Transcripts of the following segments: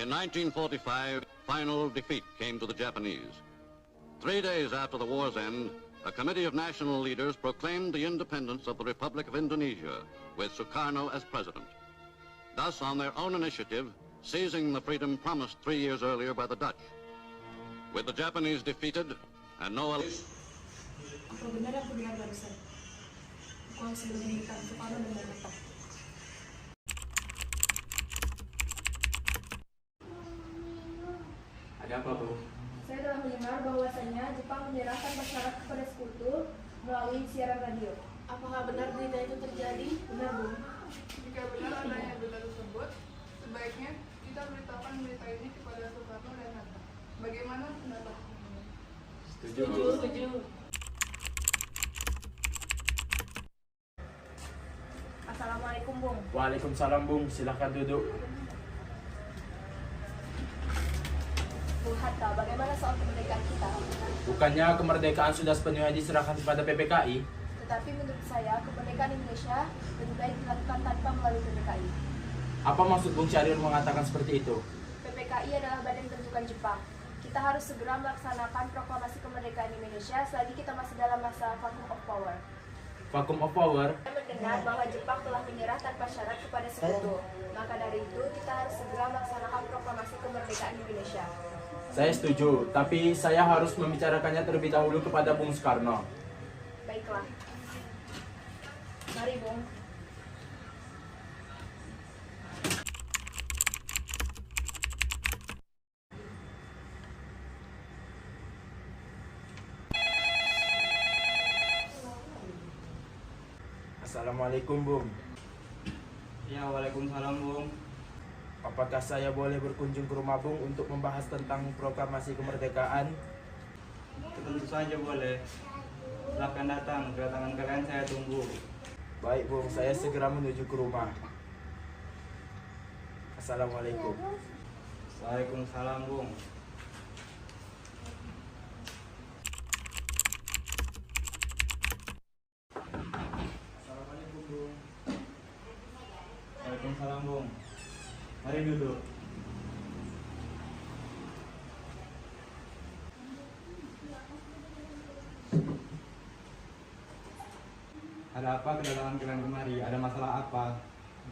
In 1945, final defeat came to the Japanese. 3 days after the war's end, a committee of national leaders proclaimed the independence of the Republic of Indonesia, with Sukarno as president. Thus, on their own initiative, seizing the freedom promised 3 years earlier by the Dutch. With the Japanese defeated and no... Apa benar aku dengar barusan? Aku harus mendirikan Sukarno dan Hatta. Ada apa, Bu? Saya telah mendengar bahwasannya Jepang menyerahkan masyarakat kepada sekutu melalui siaran radio. Apakah benar berita itu terjadi? Benar, Bu. Jika benar adanya berita tersebut, sebaiknya kita beritakan berita ini kepada Sukarno dan Hatta. Bagaimana pendapat? Setuju. Assalamualaikum, Bung. Waalaikumsalam, Bung. Silahkan duduk. Bung Hatta, bagaimana soal kemerdekaan kita? Bukannya kemerdekaan sudah sepenuhnya diserahkan kepada PPKI? Tetapi menurut saya, kemerdekaan Indonesia lebih baik dilakukan tanpa melalui PPKI. Apa maksud Bung Syahrir mengatakan seperti itu? PPKI adalah badan bentukan Jepang. Kita harus segera melaksanakan proklamasi kemerdekaan Indonesia selagi kita masih dalam masa vacuum of power. Vacuum of power? Saya mendengar bahwa Jepang telah menyerah tanpa syarat kepada sekutu. Maka dari itu, kita harus segera melaksanakan proklamasi kemerdekaan Indonesia. Saya setuju, tapi saya harus membicarakannya terlebih dahulu kepada Bung Sukarno. Baiklah. Mari, Bung. Assalamualaikum, Bung. Ya, waalaikumsalam, Bung. Apakah saya boleh berkunjung ke rumah Bung untuk membahas tentang proklamasi kemerdekaan? Tentu saja boleh. Silakan datang, kedatangan kalian saya tunggu. Baik, Bung, saya segera menuju ke rumah. Assalamualaikum. Waalaikumsalam, Bung. Assalamualaikum, Bung. Waalaikumsalam, Bung. Mari duduk. Ada apa kedatangan kalian kemari? Ada masalah apa?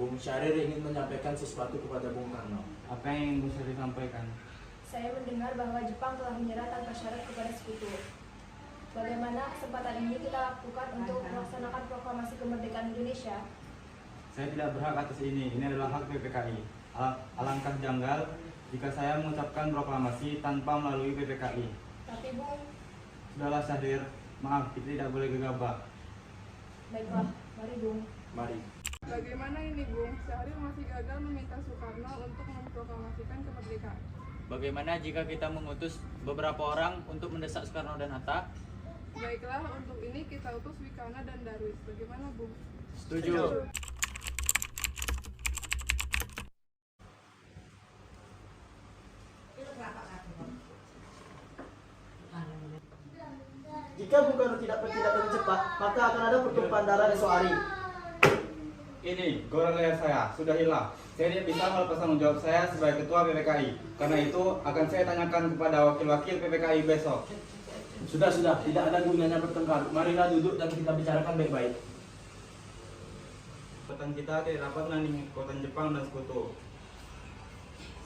Bung Syahrir ingin menyampaikan sesuatu kepada Bung Karno. Apa yang ingin Bung Syahrir sampaikan? Saya mendengar bahwa Jepang telah menyerah tanpa syarat kepada sekutu. Bagaimana kesempatan ini kita lakukan untuk melaksanakan proklamasi kemerdekaan Indonesia? Saya tidak berhak atas ini. Ini adalah hak PPKI. Alangkah janggal jika saya mengucapkan proklamasi tanpa melalui PPKI. Tapi, Bung, Sudahlah, Syahrir. Maaf, kita tidak boleh gegabah. baiklah. Mari, Bung. Mari. Bagaimana ini, Bung? Syahrir masih gagal meminta Sukarno untuk memproklamasikan kemerdekaan. Bagaimana jika kita mengutus beberapa orang untuk mendesak Sukarno dan Hatta? Baiklah, untuk ini kita utus Wikana dan Darwis. Bagaimana, Bung? Setuju. Jika Bung Karno tidak bertindak dengan cepat, maka akan ada pertumpahan darah esok hari. Ini, goreng leher saya, sudah hilang. Saya tidak bisa melepas tanggung jawab saya sebagai ketua PPKI. Karena itu, akan saya tanyakan kepada wakil-wakil PPKI besok. Sudah, tidak ada gunanya bertengkar. Marilah duduk dan kita bicarakan baik-baik. Kekuatan kita tidak dapat menandingi kekuatan Jepang dan sekutu.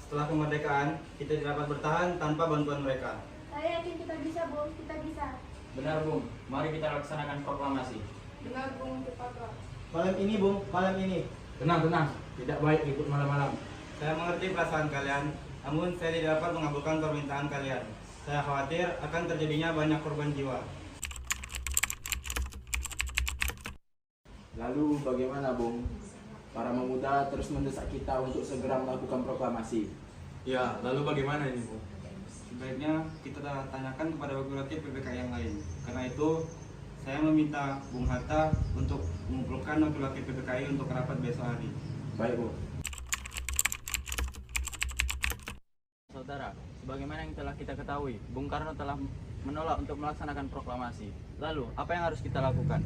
Setelah kemerdekaan, kita tidak dapat bertahan tanpa bantuan mereka. Saya yakin kita bisa, Bung. Kita bisa. Benar, Bung. Mari kita laksanakan proklamasi. Benar, Bung. Cepatlah. Malam ini, Bung, malam ini. Tenang. Tidak baik ikut malam-malam. Saya mengerti perasaan kalian, namun saya tidak dapat mengabulkan permintaan kalian. Saya khawatir akan terjadinya banyak korban jiwa. Lalu bagaimana, Bung? Para pemuda terus mendesak kita untuk segera melakukan proklamasi. Ya, lalu bagaimana ini, Bu? Sebaiknya kita tanyakan kepada wakil-wakil PPKI yang lain. Karena itu, saya meminta Bung Hatta untuk mengumpulkan wakil-wakil PPKI untuk rapat besok hari. Baik, Bu. Saudara, sebagaimana yang telah kita ketahui, Bung Karno telah menolak untuk melaksanakan proklamasi. Lalu, apa yang harus kita lakukan?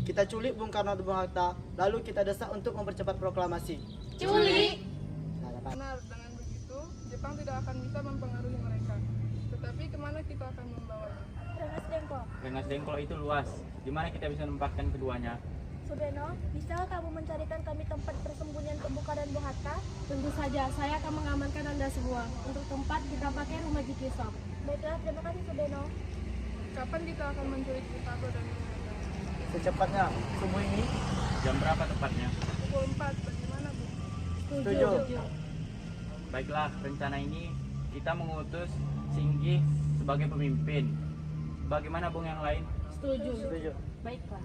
Kita culik Bung Karno dan Bung Hatta, lalu kita desak untuk mempercepat proklamasi. Culik! Benar, dengan begitu, Jepang tidak akan bisa mempengaruhi mereka. Tetapi kemana kita akan membawanya? Rengas Dengklok. Rengas Dengklok itu luas. Di mana kita bisa menempatkan keduanya? Subeno, bisakah kamu mencarikan kami tempat persembunyian Bung Karno dan Bung Hatta? Tentu saja, saya akan mengamankan Anda semua. Untuk tempat kita pakai rumah Jikisop. Baiklah, terima kasih Subeno. Kapan kita akan menculik Bung dan Bung Hatta? Secepatnya, subuh ini. Jam berapa tepatnya? Pukul 4, bagaimana Bu? Setuju. Baiklah, rencana ini kita mengutus Singgi sebagai pemimpin. Bagaimana Bung yang lain? Setuju. Baiklah.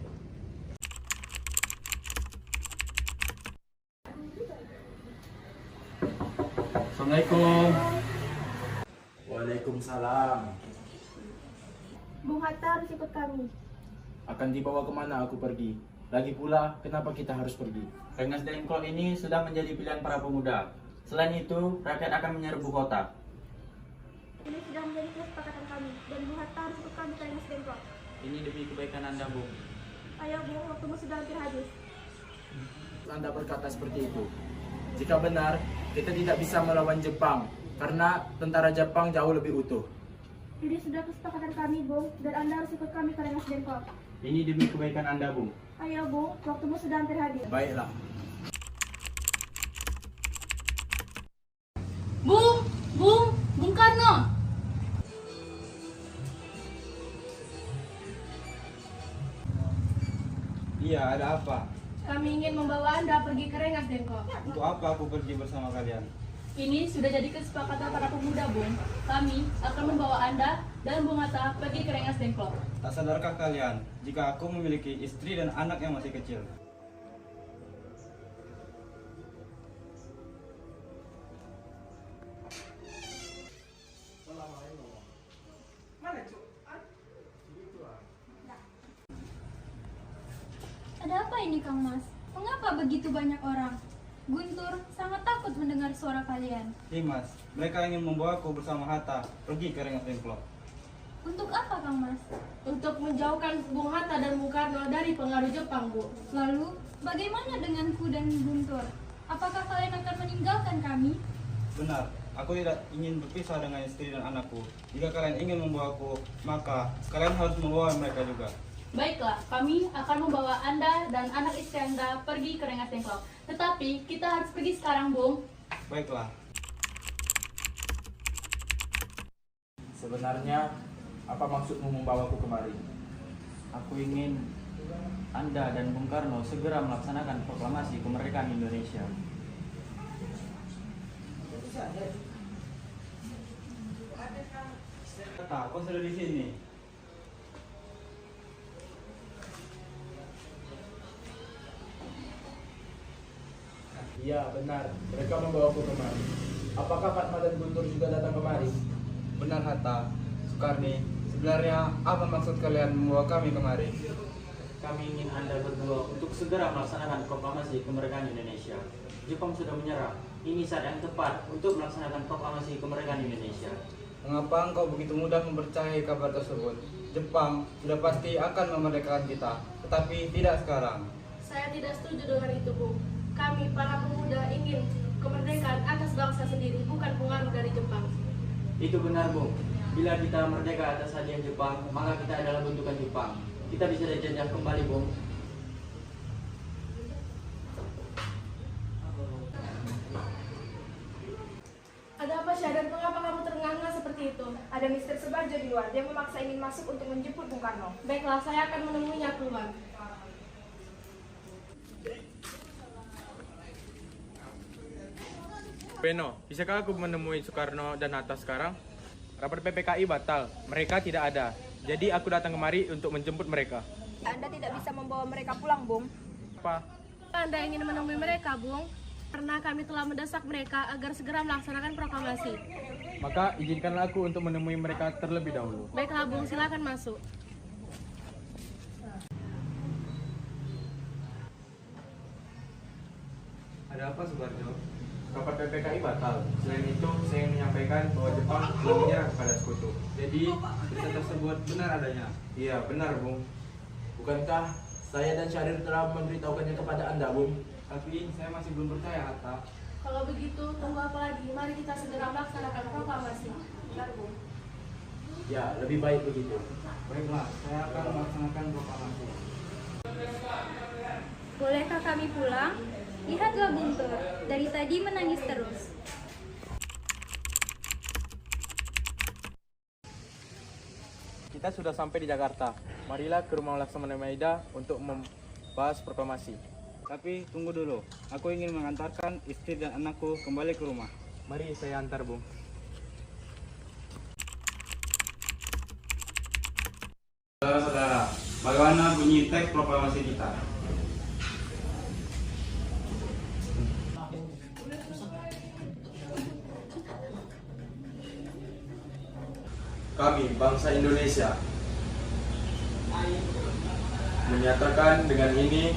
Assalamualaikum. Waalaikumsalam. Bung Hatta harus ikut kami. Akan dibawa kemana aku pergi? Lagi pula, kenapa kita harus pergi? Rengas Dengklok ini sudah menjadi pilihan para pemuda. Selain itu, rakyat akan menyerbu kota. Ini sudah menjadi kesepakatan kami, dan Bung Hatta harus ikut kami ke Rengas Dengklok. Ini demi kebaikan Anda, Bung. Ayo Bung, waktumu sudah hampir habis. Anda berkata seperti itu. Jika benar, kita tidak bisa melawan Jepang, karena tentara Jepang jauh lebih utuh. Ini sudah kesepakatan kami, Bung, dan Anda harus ikut kami ke Rengas Dengklok. Ini demi kebaikan Anda, Bung. Ayo Bung, waktumu sudah hampir habis. Baiklah. Bung Karno. Iya, ada apa? Kami ingin membawa Anda pergi ke Rengas Dengklok. Untuk apa aku pergi bersama kalian? Ini sudah jadi kesepakatan para pemuda, Bung. Kami akan membawa Anda dan Bung Hatta pergi ke Rengas Dengklok. Tak sadarkah kalian jika aku memiliki istri dan anak yang masih kecil? Ada apa ini, Kang Mas? Mengapa begitu banyak orang? Guntur sangat takut mendengar suara kalian. Mas, mereka ingin membawaku bersama Hatta pergi ke Rengas Dengklok. Untuk apa, Kang Mas? Untuk menjauhkan Bung Hatta dan Bung Karno dari pengaruh Jepang, Bu. Lalu, bagaimana denganku dan Guntur? Apakah kalian akan meninggalkan kami? Benar, aku tidak ingin berpisah dengan istri dan anakku. Jika kalian ingin membawaku, maka kalian harus membawa mereka juga. Baiklah, kami akan membawa Anda dan anak istri Anda pergi ke Rengas Dengklok. Tetapi, kita harus pergi sekarang, Bung. Baiklah. Sebenarnya, apa maksudmu membawaku kemari? Aku ingin Anda dan Bung Karno segera melaksanakan proklamasi kemerdekaan Indonesia. Hatta, kau sudah di sini. Iya, benar. Mereka membawaku kemari. Apakah Fatma dan Guntur juga datang kemari? Benar Hatta, Soekarni. Sebenarnya apa maksud kalian membawa kami kemari? Kami ingin Anda berdua untuk segera melaksanakan proklamasi kemerdekaan Indonesia. Jepang sudah menyerah. Ini saat yang tepat untuk melaksanakan proklamasi kemerdekaan Indonesia. Mengapa engkau begitu mudah mempercayai kabar tersebut? Jepang sudah pasti akan memerdekakan kita, tetapi tidak sekarang. Saya tidak setuju dengan itu, Bung. Kami, para pemuda, ingin kemerdekaan atas bangsa sendiri, bukan pengaruh dari Jepang. Itu benar, Bung. Bila kita merdeka atas hadiah Jepang, maka kita adalah bentukan Jepang. Kita bisa dijajah kembali, Bung. Ada apa, Syahdan? Mengapa kamu terengah-engah seperti itu? Ada Mr. Subarjo di luar. Dia memaksa ingin masuk untuk menjemput Bung Karno. Baiklah, saya akan menemuinya keluar. Beno, bisakah aku menemui Soekarno dan Hatta sekarang? Rapat PPKI batal, mereka tidak ada. Jadi aku datang kemari untuk menjemput mereka. Anda tidak bisa membawa mereka pulang, Bung. Apa? Anda ingin menemui mereka, Bung? Karena kami telah mendesak mereka agar segera melaksanakan proklamasi. Maka izinkanlah aku untuk menemui mereka terlebih dahulu. Baiklah, Bung, silakan masuk. Ada apa Subarjo? Rapat PPKI batal. Selain itu, saya ingin menyampaikan bahwa Jepang belum menyerah kepada sekutu. Jadi berita tersebut benar adanya? Iya, benar, Bung. Bukankah saya dan Syahrir telah memberitahukannya kepada Anda, Bung? Tapi saya masih belum percaya Hatta. Kalau begitu, tunggu apa lagi? Mari kita segera melaksanakan proklamasi. Bentar, Bu. Ya, lebih baik begitu. Baiklah, saya akan melaksanakan proklamasi. Bolehkah kami pulang? Lihatlah Guntur, dari tadi menangis terus. Kita sudah sampai di Jakarta. Marilah ke rumah Laksamana Maida untuk membahas proklamasi. Tapi tunggu dulu, aku ingin mengantarkan istri dan anakku kembali ke rumah. Mari saya antar, Bung. Saudara-saudara, bagaimana bunyi teks proklamasi kita? Kami, bangsa Indonesia, menyatakan dengan ini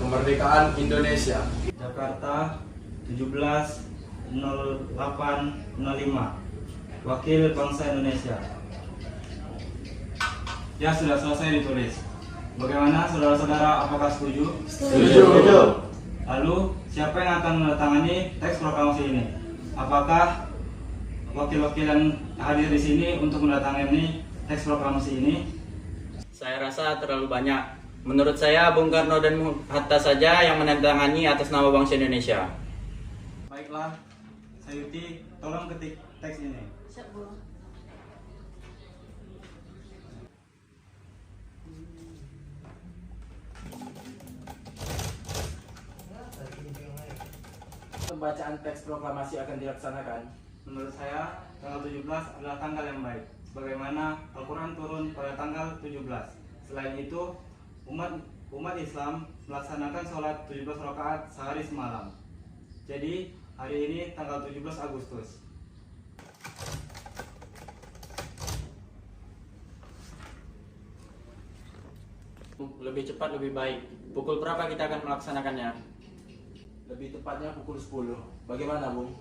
kemerdekaan Indonesia. Jakarta 17/08/05. Wakil bangsa Indonesia. Ya, sudah selesai ditulis. Bagaimana saudara-saudara, apakah setuju? Setuju. Lalu, siapa yang akan menandatangani teks proklamasi ini? Apakah wakil-wakil yang hadir di sini untuk menandatangani teks proklamasi ini? Saya rasa terlalu banyak. Menurut saya, Bung Karno dan Bung Hatta saja yang menandatangani atas nama bangsa Indonesia. Baiklah, Sayuti, tolong ketik teks ini. Siap, Bu. Pembacaan teks proklamasi akan dilaksanakan. Menurut saya, tanggal 17 adalah tanggal yang baik. Sebagaimana Al-Quran turun pada tanggal 17. Selain itu, umat Islam melaksanakan sholat 17 rakaat sehari semalam. Jadi, hari ini tanggal 17 Agustus. Lebih cepat lebih baik. Pukul berapa kita akan melaksanakannya? Lebih tepatnya pukul 10. Bagaimana, Bung?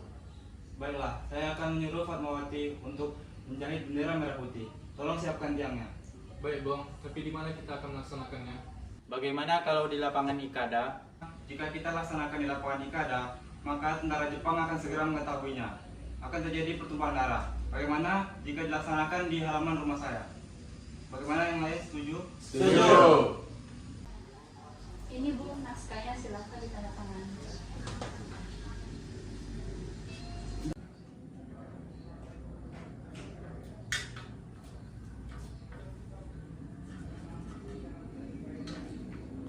Baiklah, saya akan menyuruh Fatmawati untuk menjahit bendera merah putih. Tolong siapkan tiangnya. Baik, Bung. Tapi di mana kita akan melaksanakannya? Bagaimana kalau di lapangan Ikada? Jika kita laksanakan di lapangan Ikada, maka tentara Jepang akan segera mengetahuinya. Akan terjadi pertumpahan darah. Bagaimana jika dilaksanakan di halaman rumah saya? Bagaimana yang lain, setuju? Setuju. Ini, Bu, naskahnya silahkan ditandatangani.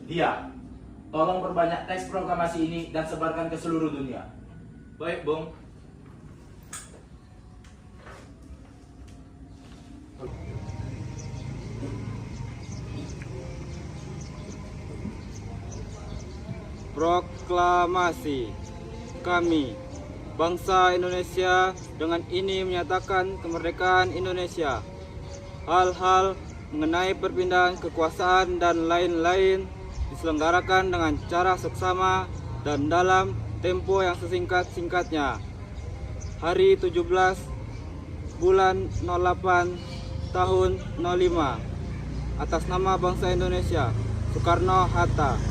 Dia, tolong perbanyak teks proklamasi ini dan sebarkan ke seluruh dunia. Baik, Bung. Proklamasi. Kami, bangsa Indonesia, dengan ini menyatakan kemerdekaan Indonesia. Hal-hal mengenai perpindahan kekuasaan dan lain-lain diselenggarakan dengan cara seksama dan dalam tempo yang sesingkat-singkatnya. Hari 17 bulan 08 tahun 05. Atas nama bangsa Indonesia, Soekarno Hatta.